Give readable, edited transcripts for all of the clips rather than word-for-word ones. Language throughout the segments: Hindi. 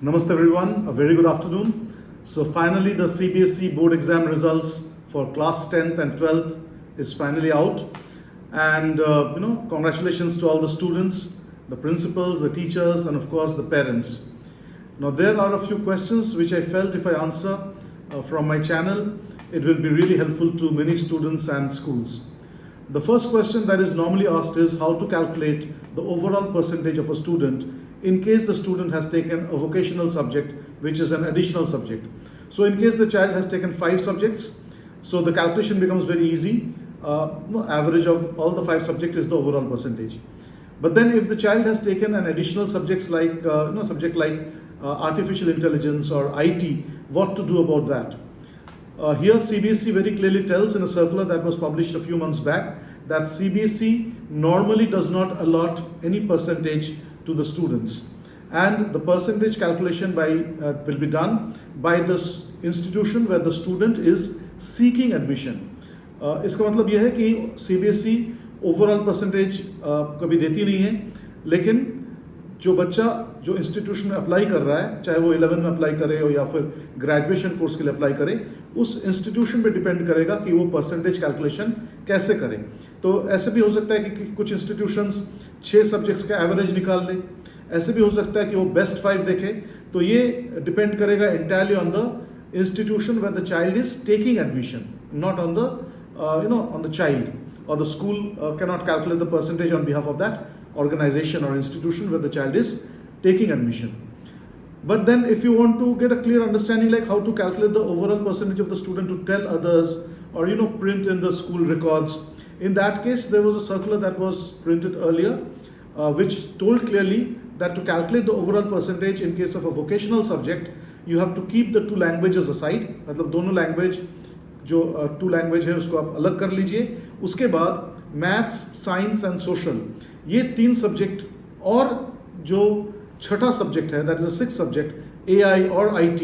Namaste everyone, a very good afternoon. So finally the CBSE board exam results for class 10th and 12th is finally out. And congratulations to all the students, the principals, the teachers, and of course the parents. Now there are a few questions which I felt if I answer from my channel, it will be really helpful to many students and schools. The first question that is normally asked is how to calculate the overall percentage of a student in case the student has taken a vocational subject which is an additional subject. So in case the child has taken 5 subjects, so the calculation becomes very easy. Average of all the 5 subjects is the overall percentage. But then if the child has taken an additional subjects like artificial intelligence or IT, what to do about that? Here CBSE very clearly tells in a circular that was published a few months back that CBSE normally does not allot any percentage to the students, and the percentage calculation will be done by the institution where the student is seeking admission. इसका मतलब यह है कि CBSE ओवरऑल परसेंटेज कभी देती नहीं है, लेकिन जो बच्चा जो इंस्टीट्यूशन में अप्लाई कर रहा है, चाहे वो 11 में अप्लाई करे हो या फिर ग्रेजुएशन कोर्स के लिए अप्लाई करे, उस इंस्टीट्यूशन पे डिपेंड करेगा कि वो परसेंटेज कैलकुलेशन कैसे करें. तो ऐसे भी हो सकता है कि कुछ इंस्टीट्यूशंस 6 सब्जेक्ट्स का एवरेज निकाल ले, ऐसे भी हो सकता है कि वो बेस्ट 5 देखे. तो ये डिपेंड करेगा entirely on the institution where the child is taking admission, not on the on the child, or the school cannot calculate the percentage on behalf of that organization or institution where the child is taking admission. But then if you want to get a clear understanding like how to calculate the overall percentage of the student to tell others or print in the school records, in that case there was a circular that was printed earlier which told clearly that to calculate the overall percentage in case of a vocational subject you have to keep the 2 languages aside. मतलब दोनों लैंग्वेज जो 2 लैंग्वेज है उसको आप अलग कर लीजिए. उसके बाद मैथ्स, साइंस एंड सोशल, ये 3 सब्जेक्ट और जो छठा सब्जेक्ट है that is a 6th subject AI और IT,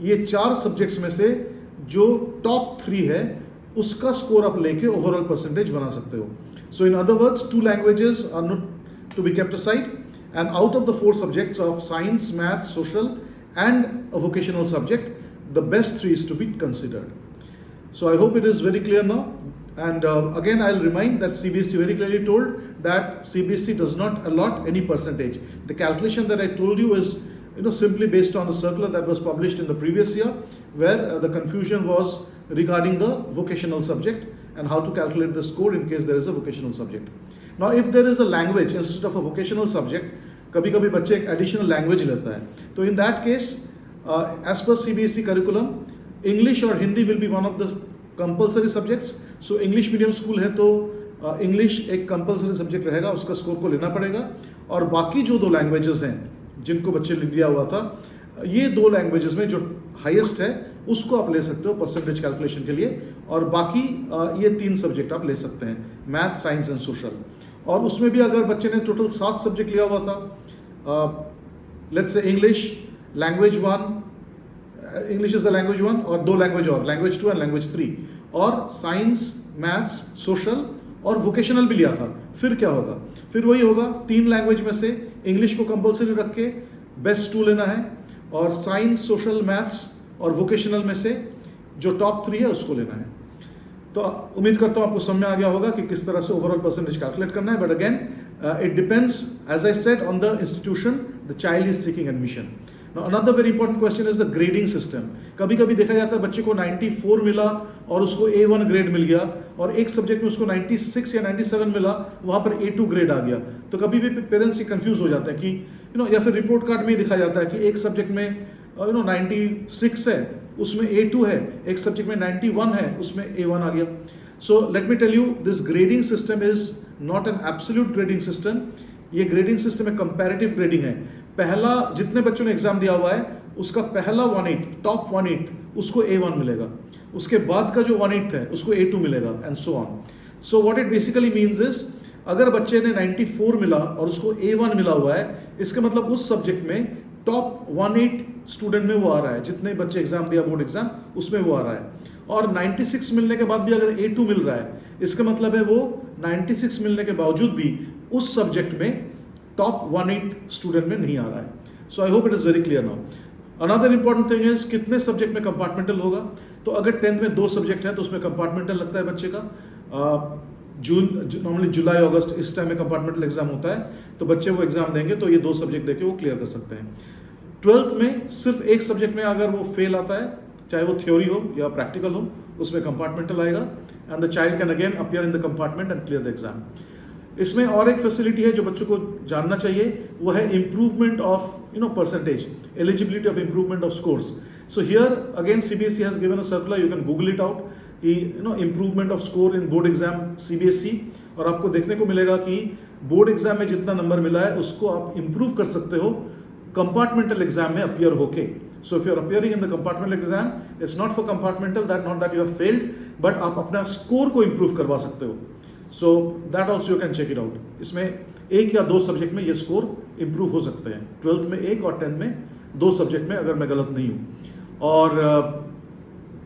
ये 4 सब्जेक्ट्स में से जो टॉप 3 है उसका स्कोर आप लेके ओवरऑल परसेंटेज बना सकते हो. So in other words 2 languages are not to be kept aside, and out of the 4 subjects of science, math, social and a vocational subject, the best 3 is to be considered. So I hope it is very clear now, and again I'll remind that CBSE very clearly told that CBSE does not allot any percentage. The calculation that I told you is simply based on the circular that was published in the previous year where the confusion was regarding the vocational subject and how to calculate the score in case there is a vocational subject. Now if there is a language instead of a vocational subject, कभी कभी बच्चे एक एडिशनल लैंग्वेज लेता है, तो in that case as per CBSE curriculum English और Hindi will be one of the compulsory subjects. So English medium school है तो इंग्लिश एक कंपलसरी सब्जेक्ट रहेगा, उसका स्कोर को लेना पड़ेगा. और बाकी जो 2 लैंग्वेजेस हैं जिनको बच्चे लिया हुआ था, ये 2 लैंग्वेजेस में जो हाईएस्ट है उसको आप ले सकते हो परसेंटेज कैलकुलेशन के लिए, और बाकी ये 3 सब्जेक्ट आप ले सकते हैं, मैथ, साइंस एंड सोशल. और उसमें भी अगर बच्चे ने टोटल 7 सब्जेक्ट लिया हुआ था, let's say English language 1, English is the language 1 और 2 लैंग्वेज और लैंग्वेज 2 एंड लैंग्वेज 3, और साइंस, मैथ्स, सोशल और वोकेशनल भी लिया था, फिर क्या होगा? फिर वही होगा, 3 लैंग्वेज में से इंग्लिश को कंपलसरी रख के बेस्ट 2 लेना है, और साइंस, सोशल, मैथ्स और वोकेशनल में से जो टॉप 3 है उसको लेना है. तो उम्मीद करता हूँ आपको समझ में आ गया होगा कि किस तरह से ओवरऑल परसेंटेज कैलकुलेट करना है. But again it depends as I said on the institution the child is seeking admission. Now another very important question is the grading system. कभी कभी देखा जाता है बच्चे को 94 मिला और उसको A1 ग्रेड मिल गया, और एक सब्जेक्ट में उसको 96 या 97 मिला, वहाँ पर A2 ग्रेड आ गया. तो कभी भी पेरेंट्स ही कंफ्यूज हो जाते हैं कि या फिर रिपोर्ट कार्ड में दिखा जाता है कि एक सब्जेक्ट में 96 है उसमें A2 है, एक सब्जेक्ट में 91 है उसमें A1 आ गया. So let me tell you, this grading system is not an absolute grading system. ये ग्रेडिंग सिस्टम एक कंपैरेटिव ग्रेडिंग है. पहला जितने बच्चों ने एग्जाम दिया हुआ है उसका पहला 1/8 टॉप 1/8 उसको A1 मिलेगा, उसके बाद का जो 1/8 है उसको A2 मिलेगा, and so on. So what it basically means is, अगर बच्चे ने 94 मिला और उसको A1 मिला हुआ है, इसका मतलब उस सब्जेक्ट में टॉप 1/8 स्टूडेंट में वो आ रहा है, जितने बच्चे एग्जाम दिया बोर्ड एग्जाम उसमें वो आ रहा है. और 96 मिलने के बाद भी अगर A2 मिल रहा है, इसका मतलब है वो 96 मिलने के बावजूद भी उस सब्जेक्ट में टॉप 1/8 स्टूडेंट में नहीं आ रहा है. So I hope it is very clear now. Another important thing is कितने सब्जेक्ट में कंपार्टमेंटल होगा. तो अगर 10th में 2 सब्जेक्ट है तो उसमें कंपार्टमेंटल लगता है बच्चे का. नॉर्मली जुलाई अगस्त इस टाइम में कंपार्टमेंटल एग्जाम होता है, तो बच्चे वो एग्जाम देंगे तो ये 2 सब्जेक्ट देके वो क्लियर कर सकते हैं. 12th में सिर्फ एक सब्जेक्ट में अगर वो फेल आता है, चाहे वो थ्योरी हो या प्रैक्टिकल हो, उसमें कंपार्टमेंटल आएगा and the child can again appear in the compartment and clear the exam. इसमें और एक फैसिलिटी है जो बच्चों को जानना चाहिए, वो है improvement of percentage, eligibility of improvement of scores. So here again CBSE has given a circular, you can Google it out कि improvement of score in board exam CBSE, और आपको देखने को मिलेगा कि बोर्ड एग्जाम में जितना नंबर मिला है उसको आप इम्प्रूव कर सकते हो कंपार्टमेंटल एग्जाम में अपीयर होके. So if you are appearing in the compartmental exam, it's not for compartmental, that not that you have failed, but आप अपना स्कोर को इम्प्रूव करवा सकते हो. So that also you can check it out. इसमें 1 या 2 सब्जेक्ट में ये स्कोर इम्प्रूव हो सकते हैं. 12th में 1 और 10th में 2 सब्जेक्ट में, अगर मैं गलत नहीं हूँ. और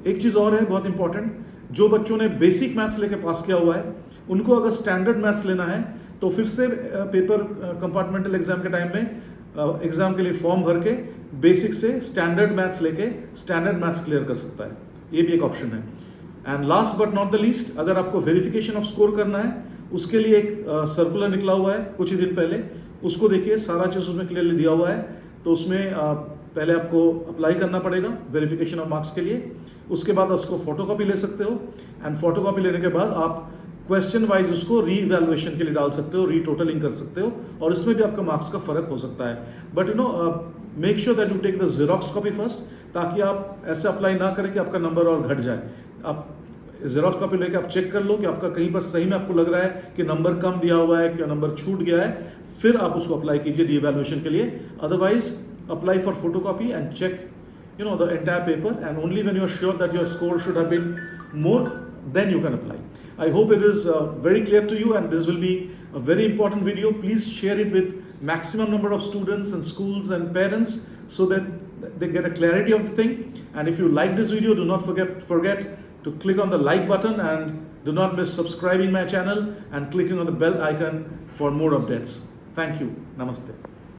एक चीज़ और है बहुत इंपॉर्टेंट, जो बच्चों ने बेसिक मैथ्स लेके पास किया हुआ है उनको अगर स्टैंडर्ड मैथ्स लेना है तो फिर से पेपर कंपार्टमेंटल एग्जाम के टाइम में एग्जाम के लिए फॉर्म भर के बेसिक से स्टैंडर्ड मैथ्स लेके स्टैंडर्ड मैथ्स क्लियर कर सकता है. ये भी एक ऑप्शन है. And last but not the least, अगर आपको वेरिफिकेशन ऑफ स्कोर करना है उसके लिए एक सर्कुलर निकला हुआ है कुछ ही दिन पहले, उसको देखिए, सारा चीज़ उसमें क्लियरली दिया हुआ है. तो उसमें पहले आपको अप्लाई करना पड़ेगा वेरिफिकेशन ऑफ मार्क्स के लिए, उसके बाद उसको फोटोकॉपी ले सकते हो एंड फोटोकॉपी लेने के बाद आप क्वेश्चन वाइज उसको री-इवैल्यूएशन के लिए डाल सकते हो, री-टोटलिंग कर सकते हो, और इसमें भी आपका मार्क्स का फर्क हो सकता है. But make sure that you take the xerox copy first, ताकि आप ऐसे अप्लाई ना करें कि आपका नंबर और घट जाए. आप जेरोक्स कॉपी लेके आप चेक कर लो कि आपका कहीं पर सही में आपको लग रहा है कि नंबर कम दिया हुआ है, कि नंबर छूट गया है, फिर आप उसको अप्लाई कीजिए री-इवैल्यूएशन के लिए. Otherwise apply for photocopy and check the entire paper, and only when you are sure that your score should have been more, then you can apply. I hope it is very clear to you, and this will be a very important video. Please share it with maximum number of students and schools and parents so that they get a clarity of the thing. And if you like this video, do not forget to click on the like button, and do not miss subscribing my channel and clicking on the bell icon for more updates. Thank you. Namaste.